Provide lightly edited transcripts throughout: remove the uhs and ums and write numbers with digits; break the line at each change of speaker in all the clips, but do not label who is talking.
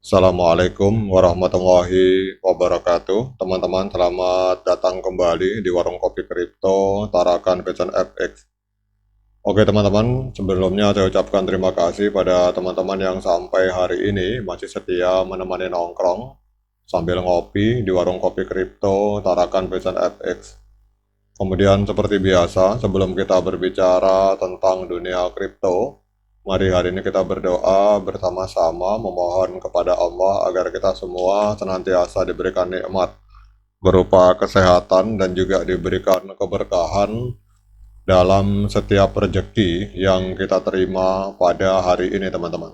Assalamualaikum warahmatullahi wabarakatuh. Teman-teman, selamat datang kembali di Warung Kopi Kripto Tarakan Pecan FX. Oke teman-teman, sebelumnya saya ucapkan terima kasih pada teman-teman yang sampai hari ini masih setia menemani nongkrong sambil ngopi di Warung Kopi Kripto Tarakan Pecan FX. Kemudian seperti biasa, sebelum kita berbicara tentang dunia kripto, mari hari ini kita berdoa bersama-sama memohon kepada Allah agar kita semua senantiasa diberikan nikmat berupa kesehatan dan juga diberikan keberkahan dalam setiap rezeki yang kita terima pada hari ini teman-teman.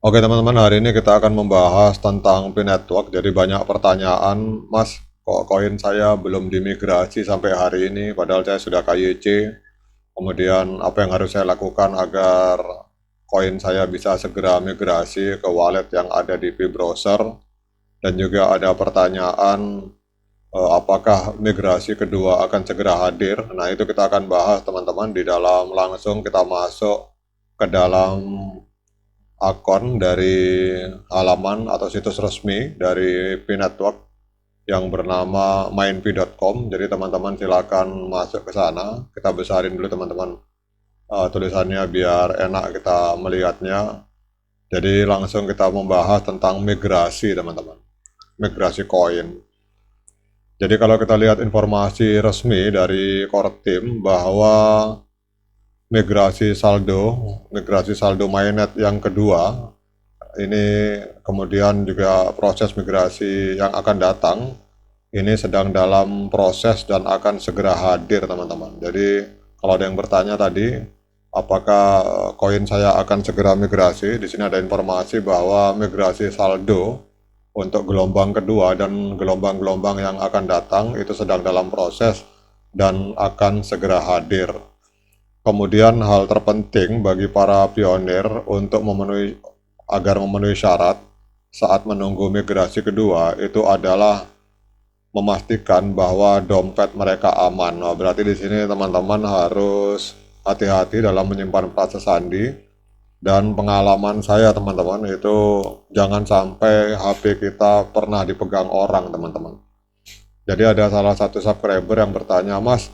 Oke teman-teman, hari ini kita akan membahas tentang P-Network. Jadi banyak pertanyaan, Mas, kok koin saya belum dimigrasi sampai hari ini padahal saya sudah KYC. Kemudian apa yang harus saya lakukan agar koin saya bisa segera migrasi ke wallet yang ada di P-Browser. Dan juga ada pertanyaan apakah migrasi kedua akan segera hadir. Nah itu kita akan bahas teman-teman di dalam langsung kita masuk ke dalam akun dari halaman atau situs resmi dari P-Network yang bernama mainp.com. Jadi teman-teman silakan masuk ke sana. Kita besarin dulu teman-teman tulisannya biar enak kita melihatnya. Jadi langsung kita membahas tentang migrasi teman-teman. Migrasi koin. Jadi kalau kita lihat informasi resmi dari core team bahwa migrasi saldo mainnet yang kedua ini kemudian juga proses migrasi yang akan datang ini sedang dalam proses dan akan segera hadir teman-teman. Jadi kalau ada yang bertanya tadi apakah koin saya akan segera migrasi, di sini ada informasi bahwa migrasi saldo untuk gelombang kedua dan gelombang-gelombang yang akan datang itu sedang dalam proses dan akan segera hadir. Kemudian hal terpenting bagi para pionir untuk memenuhi syarat saat menunggu migrasi kedua itu adalah memastikan bahwa dompet mereka aman. Nah, berarti di sini teman-teman harus hati-hati dalam menyimpan plat sandi. Dan pengalaman saya teman-teman itu jangan sampai HP kita pernah dipegang orang teman-teman. Jadi ada salah satu subscriber yang bertanya, Mas,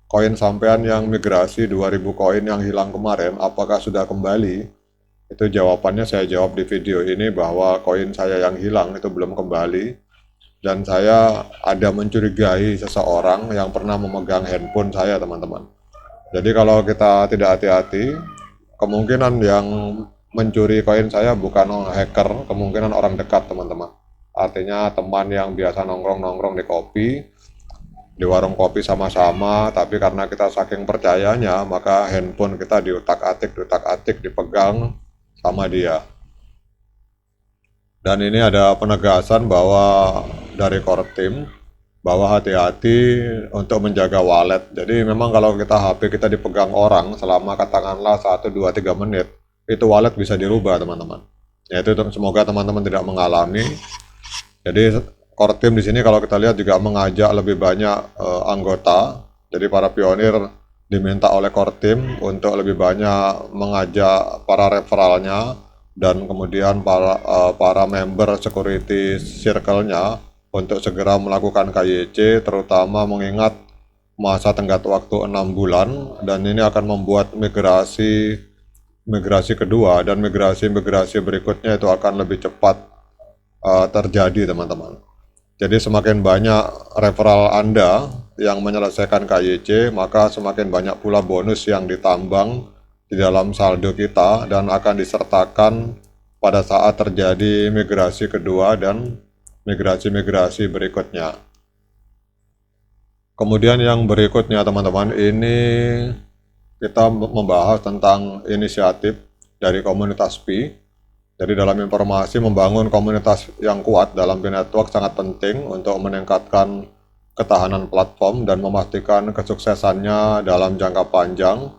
koin sampean yang migrasi 2000 koin yang hilang kemarin, apakah sudah kembali? Itu jawabannya saya jawab di video ini bahwa koin saya yang hilang itu belum kembali. Dan saya ada mencurigai seseorang yang pernah memegang handphone saya teman-teman. Jadi kalau kita tidak hati-hati, kemungkinan yang mencuri koin saya bukan hacker, kemungkinan orang dekat teman-teman. Artinya teman yang biasa nongkrong-nongkrong di kopi, di warung kopi sama-sama, tapi karena kita saking percayanya, maka handphone kita diutak-atik, dipegang sama dia. Dan ini ada penegasan bahwa dari core team, bahwa hati-hati untuk menjaga wallet. Jadi memang kalau kita HP kita dipegang orang selama katakanlah 1, 2, 3 menit, itu wallet bisa dirubah teman-teman. Ya itu semoga teman-teman tidak mengalami. Jadi core team di sini kalau kita lihat juga mengajak lebih banyak anggota. Jadi para pionir diminta oleh core team untuk lebih banyak mengajak para referralnya dan kemudian para member security circle-nya untuk segera melakukan KYC, terutama mengingat masa tenggat waktu 6 bulan dan ini akan membuat migrasi kedua dan migrasi berikutnya itu akan lebih cepat terjadi teman-teman. Jadi semakin banyak referral Anda yang menyelesaikan KYC, maka semakin banyak pula bonus yang ditambang di dalam saldo kita dan akan disertakan pada saat terjadi migrasi kedua dan migrasi berikutnya. Kemudian yang berikutnya teman-teman, ini kita membahas tentang inisiatif dari komunitas Pi. Jadi dalam informasi membangun komunitas yang kuat dalam P-Network sangat penting untuk meningkatkan ketahanan platform dan memastikan kesuksesannya dalam jangka panjang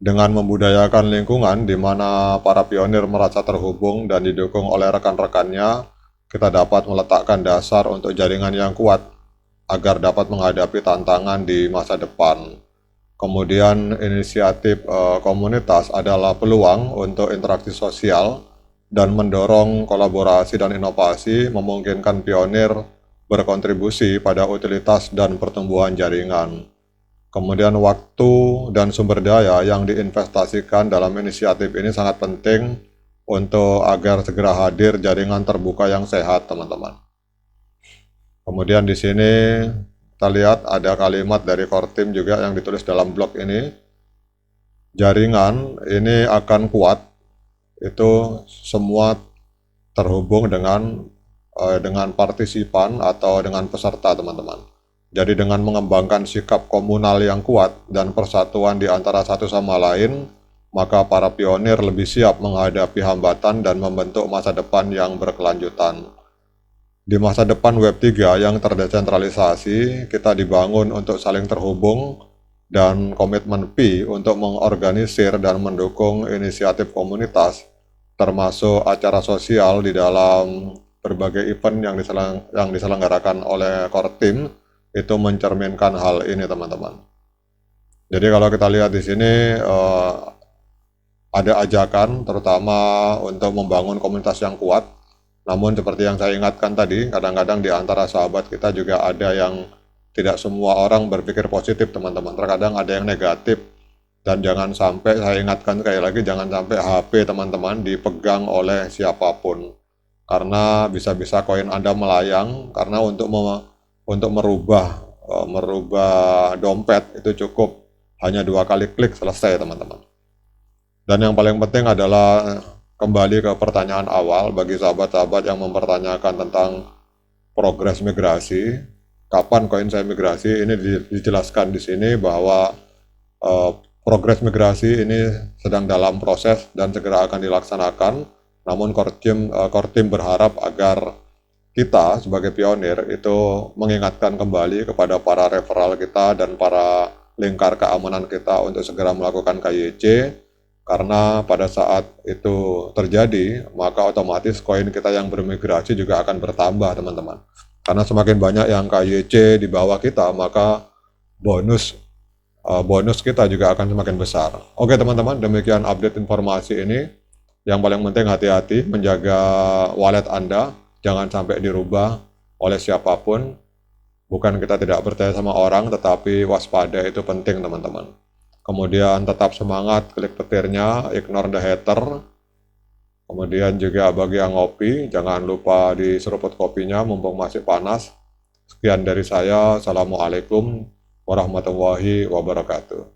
dengan membudayakan lingkungan di mana para pionir merasa terhubung dan didukung oleh rekan-rekannya. Kita dapat meletakkan dasar untuk jaringan yang kuat agar dapat menghadapi tantangan di masa depan. Kemudian inisiatif komunitas adalah peluang untuk interaksi sosial dan mendorong kolaborasi dan inovasi, memungkinkan pionir berkontribusi pada utilitas dan pertumbuhan jaringan. Kemudian waktu dan sumber daya yang diinvestasikan dalam inisiatif ini sangat penting untuk agar segera hadir jaringan terbuka yang sehat, teman-teman. Kemudian di sini kita lihat ada kalimat dari core team juga yang ditulis dalam blog ini. Jaringan ini akan kuat, itu semua terhubung dengan partisipan atau dengan peserta, teman-teman. Jadi dengan mengembangkan sikap komunal yang kuat dan persatuan di antara satu sama lain, maka para pionir lebih siap menghadapi hambatan dan membentuk masa depan yang berkelanjutan. Di masa depan Web 3 yang terdesentralisasi, kita dibangun untuk saling terhubung dan komitmen Pi untuk mengorganisir dan mendukung inisiatif komunitas, termasuk acara sosial di dalam berbagai event yang diselenggarakan oleh core team, itu mencerminkan hal ini, teman-teman. Jadi kalau kita lihat di sini ada ajakan terutama untuk membangun komunitas yang kuat. Namun seperti yang saya ingatkan tadi, kadang-kadang di antara sahabat kita juga ada yang tidak semua orang berpikir positif, teman-teman. Terkadang ada yang negatif. Dan jangan sampai, saya ingatkan sekali lagi, jangan sampai HP teman-teman dipegang oleh siapapun. Karena bisa-bisa koin Anda melayang, karena untuk merubah dompet itu cukup hanya 2 kali klik selesai, teman-teman. Dan yang paling penting adalah kembali ke pertanyaan awal bagi sahabat-sahabat yang mempertanyakan tentang progres migrasi, kapan koin saya migrasi, ini dijelaskan di sini bahwa progres migrasi ini sedang dalam proses dan segera akan dilaksanakan. Namun core team berharap agar kita sebagai pionir itu mengingatkan kembali kepada para referral kita dan para lingkar keamanan kita untuk segera melakukan KYC. Karena pada saat itu terjadi, maka otomatis koin kita yang bermigrasi juga akan bertambah, teman-teman. Karena semakin banyak yang KYC di bawah kita, maka bonus kita juga akan semakin besar. Oke, teman-teman, demikian update informasi ini. Yang paling penting hati-hati menjaga wallet Anda, jangan sampai dirubah oleh siapapun. Bukan kita tidak percaya sama orang, tetapi waspada itu penting, teman-teman. Kemudian tetap semangat, klik petirnya, ignore the hater. Kemudian juga bagi yang ngopi, jangan lupa diseruput kopinya mumpung masih panas. Sekian dari saya, Assalamualaikum warahmatullahi wabarakatuh.